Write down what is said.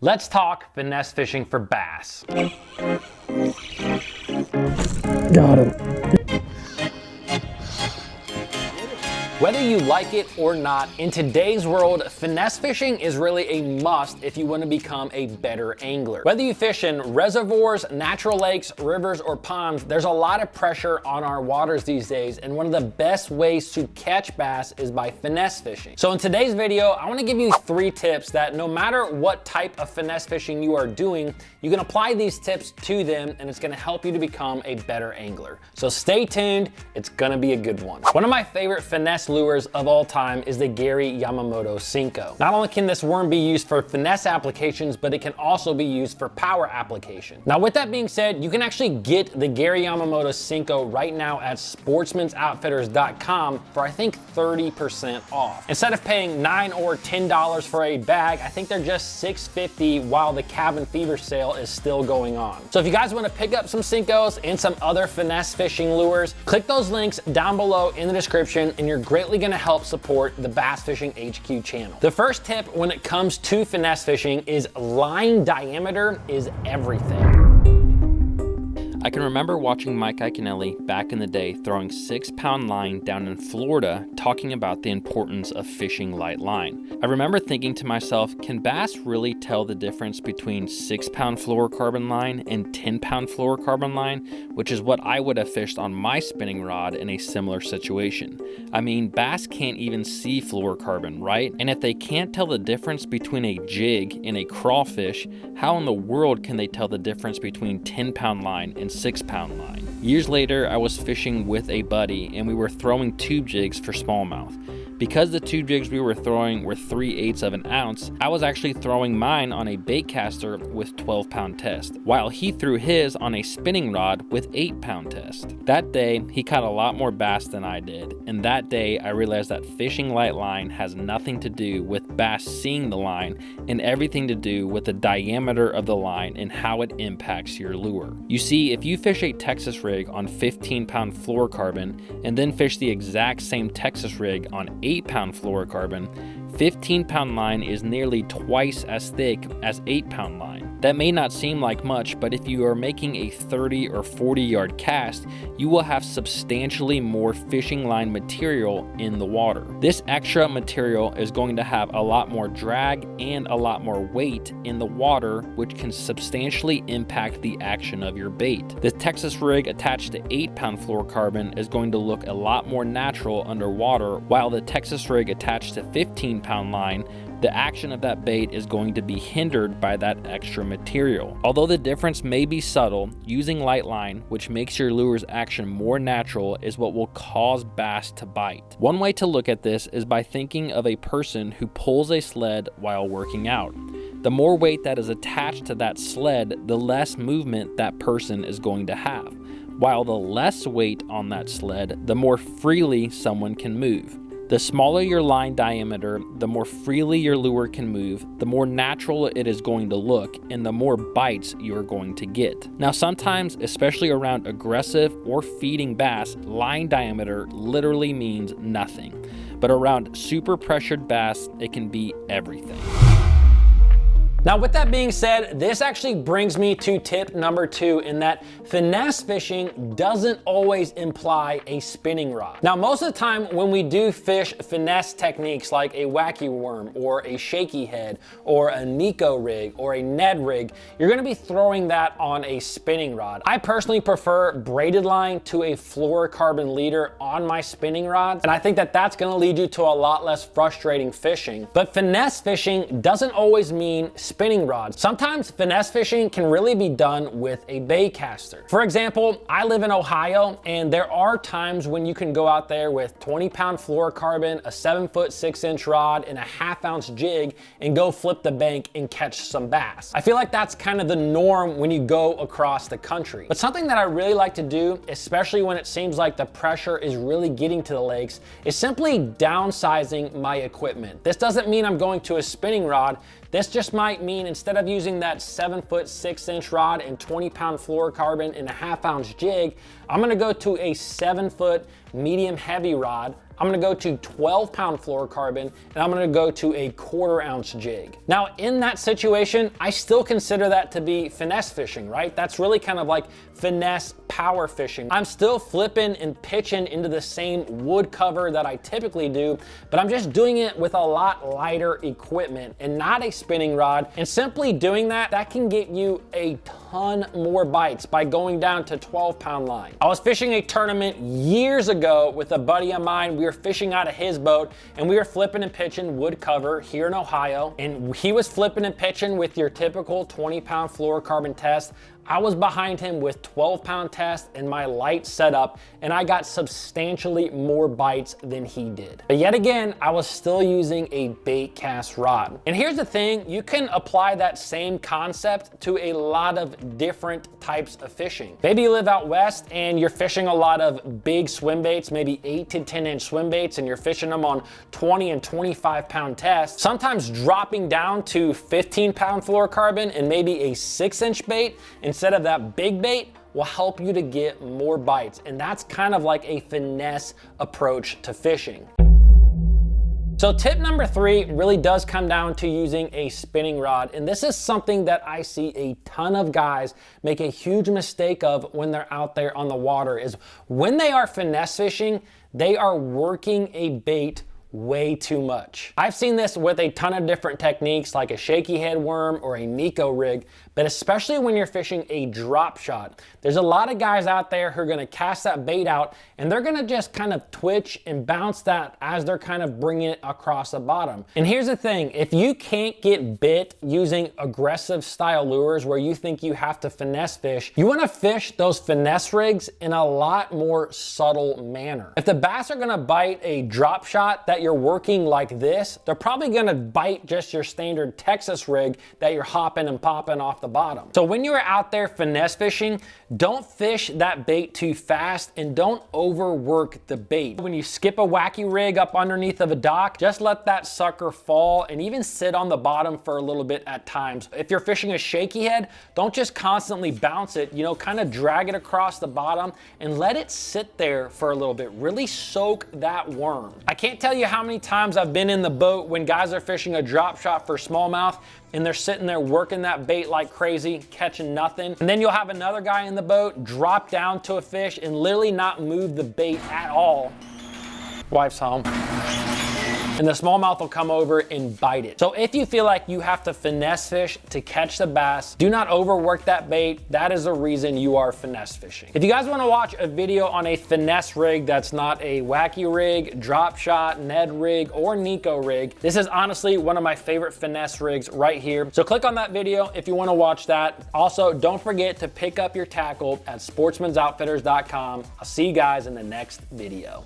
Let's talk finesse fishing for bass. Got him. Whether you like it or not, in today's world, finesse fishing is really a must if you want to become a better angler. Whether you fish in reservoirs, natural lakes, rivers, or ponds, there's a lot of pressure on our waters these days, and one of the best ways to catch bass is by finesse fishing. So in today's video, I want to give you 3 tips that no matter what type of finesse fishing you are doing, you can apply these tips to them, and it's going to help you to become a better angler. So stay tuned, it's going to be a good one. One of my favorite finesse lures of all time is the Gary Yamamoto Cinco. Not only can this worm be used for finesse applications, but it can also be used for power application. Now with that being said, you can actually get the Gary Yamamoto Cinco right now at sportsmansoutfitters.com for I think 30% off. Instead of paying $9 or $10 for a bag, I think they're just $6.50 while the cabin fever sale is still going on. So if you guys want to pick up some Cincos and some other finesse fishing lures, click those links down below in the description and you're greatly going to help support the Bass Fishing HQ channel. The first tip when it comes to finesse fishing is line diameter is everything. I can remember watching Mike Iaconelli back in the day throwing 6-pound line down in Florida talking about the importance of fishing light line. I remember thinking to myself, can bass really tell the difference between 6-pound fluorocarbon line and 10-pound fluorocarbon line, which is what I would have fished on my spinning rod in a similar situation. I mean, bass can't even see fluorocarbon, right? And if they can't tell the difference between a jig and a crawfish, how in the world can they tell the difference between 10-pound line and 6-pound line? Years later, I was fishing with a buddy and we were throwing tube jigs for smallmouth. Because the tube jigs we were throwing were 3/8 of an ounce, I was actually throwing mine on a bait caster with 12-pound test, while he threw his on a spinning rod with 8-pound test. That day, he caught a lot more bass than I did, and that day I realized that fishing light line has nothing to do with bass seeing the line and everything to do with the diameter of the line and how it impacts your lure. You see, if you fish a Texas rig on 15-pound fluorocarbon and then fish the exact same Texas rig on 8-pound fluorocarbon, 15-pound line is nearly twice as thick as 8-pound line. That may not seem like much, but if you are making a 30 or 40 yard cast, you will have substantially more fishing line material in the water. This extra material is going to have a lot more drag and a lot more weight in the water, which can substantially impact the action of your bait. The Texas rig attached to 8-pound fluorocarbon is going to look a lot more natural underwater, while the Texas rig attached to 15-pound line, the action of that bait is going to be hindered by that extra material. Although the difference may be subtle, using light line, which makes your lure's action more natural, is what will cause bass to bite. One way to look at this is by thinking of a person who pulls a sled while working out. The more weight that is attached to that sled, the less movement that person is going to have, while the less weight on that sled, the more freely someone can move. The smaller your line diameter, the more freely your lure can move, the more natural it is going to look, and the more bites you are going to get. Now sometimes, especially around aggressive or feeding bass, line diameter literally means nothing. But around super pressured bass, it can be everything. Now with that being said, this actually brings me to tip number 2, in that finesse fishing doesn't always imply a spinning rod. Now most of the time when we do fish finesse techniques like a wacky worm or a shaky head or a Nico rig or a Ned rig, you're gonna be throwing that on a spinning rod. I personally prefer braided line to a fluorocarbon leader on my spinning rod, and I think that that's gonna lead you to a lot less frustrating fishing. But finesse fishing doesn't always mean spinning rods. Sometimes finesse fishing can really be done with a bait caster. For example, I live in Ohio, and there are times when you can go out there with 20-pound fluorocarbon, a 7-foot 6-inch rod, and a 1/2 ounce jig and go flip the bank and catch some bass. I feel like that's kind of the norm when you go across the country. But something that I really like to do, especially when it seems like the pressure is really getting to the lakes, is simply downsizing my equipment. This doesn't mean I'm going to a spinning rod. This just might mean instead of using that 7-foot 6-inch rod and 20-pound fluorocarbon and a 1/2 ounce jig, I'm gonna go to a 7-foot medium heavy rod, I'm gonna go to 12-pound fluorocarbon, and I'm gonna go to a 1/4 ounce jig. Now, in that situation, I still consider that to be finesse fishing, right? That's really kind of like finesse power fishing. I'm still flipping and pitching into the same wood cover that I typically do, but I'm just doing it with a lot lighter equipment and not a spinning rod. And simply doing that, that can get you a ton more bites by going down to 12-pound line. I was fishing a tournament years ago with a buddy of mine. We were fishing out of his boat, and we were flipping and pitching wood cover here in Ohio, and he was flipping and pitching with your typical 20-pound fluorocarbon test. I was behind him with 12-pound test and my light setup, and I got substantially more bites than he did. But yet again, I was still using a bait cast rod. And here's the thing, you can apply that same concept to a lot of different types of fishing. Maybe you live out west and you're fishing a lot of big swim baits, maybe 8 to 10-inch swim baits, and you're fishing them on 20 and 25-pound tests. Sometimes dropping down to 15-pound fluorocarbon and maybe a 6-inch bait instead of that big bait will help you to get more bites. And that's kind of like a finesse approach to fishing. So tip number 3 really does come down to using a spinning rod. And this is something that I see a ton of guys make a huge mistake of when they're out there on the water, is when they are finesse fishing, they are working a bait way too much. I've seen this with a ton of different techniques like a shaky head worm or a Nico rig, but especially when you're fishing a drop shot. There's a lot of guys out there who are gonna cast that bait out and they're gonna just kind of twitch and bounce that as they're kind of bringing it across the bottom. And here's the thing, if you can't get bit using aggressive style lures where you think you have to finesse fish, you wanna fish those finesse rigs in a lot more subtle manner. If the bass are gonna bite a drop shot that you're working like this, they're probably gonna bite just your standard Texas rig that you're hopping and popping off the bottom. So when you're out there finesse fishing, don't fish that bait too fast and don't overwork the bait. When you skip a wacky rig up underneath of a dock, just let that sucker fall and even sit on the bottom for a little bit at times. If you're fishing a shaky head, don't just constantly bounce it, you know, kind of drag it across the bottom and let it sit there for a little bit. Really soak that worm. I can't tell you how many times I've been in the boat when guys are fishing a drop shot for smallmouth and they're sitting there working that bait like crazy, catching nothing. And then you'll have another guy in the boat drop down to a fish and literally not move the bait at all. Wife's home. And the smallmouth will come over and bite it. So if you feel like you have to finesse fish to catch the bass, do not overwork that bait. That is the reason you are finesse fishing. If you guys wanna watch a video on a finesse rig that's not a wacky rig, drop shot, Ned rig, or Nico rig, this is honestly one of my favorite finesse rigs right here. So click on that video if you wanna watch that. Also, don't forget to pick up your tackle at sportsmansoutfitters.com. I'll see you guys in the next video.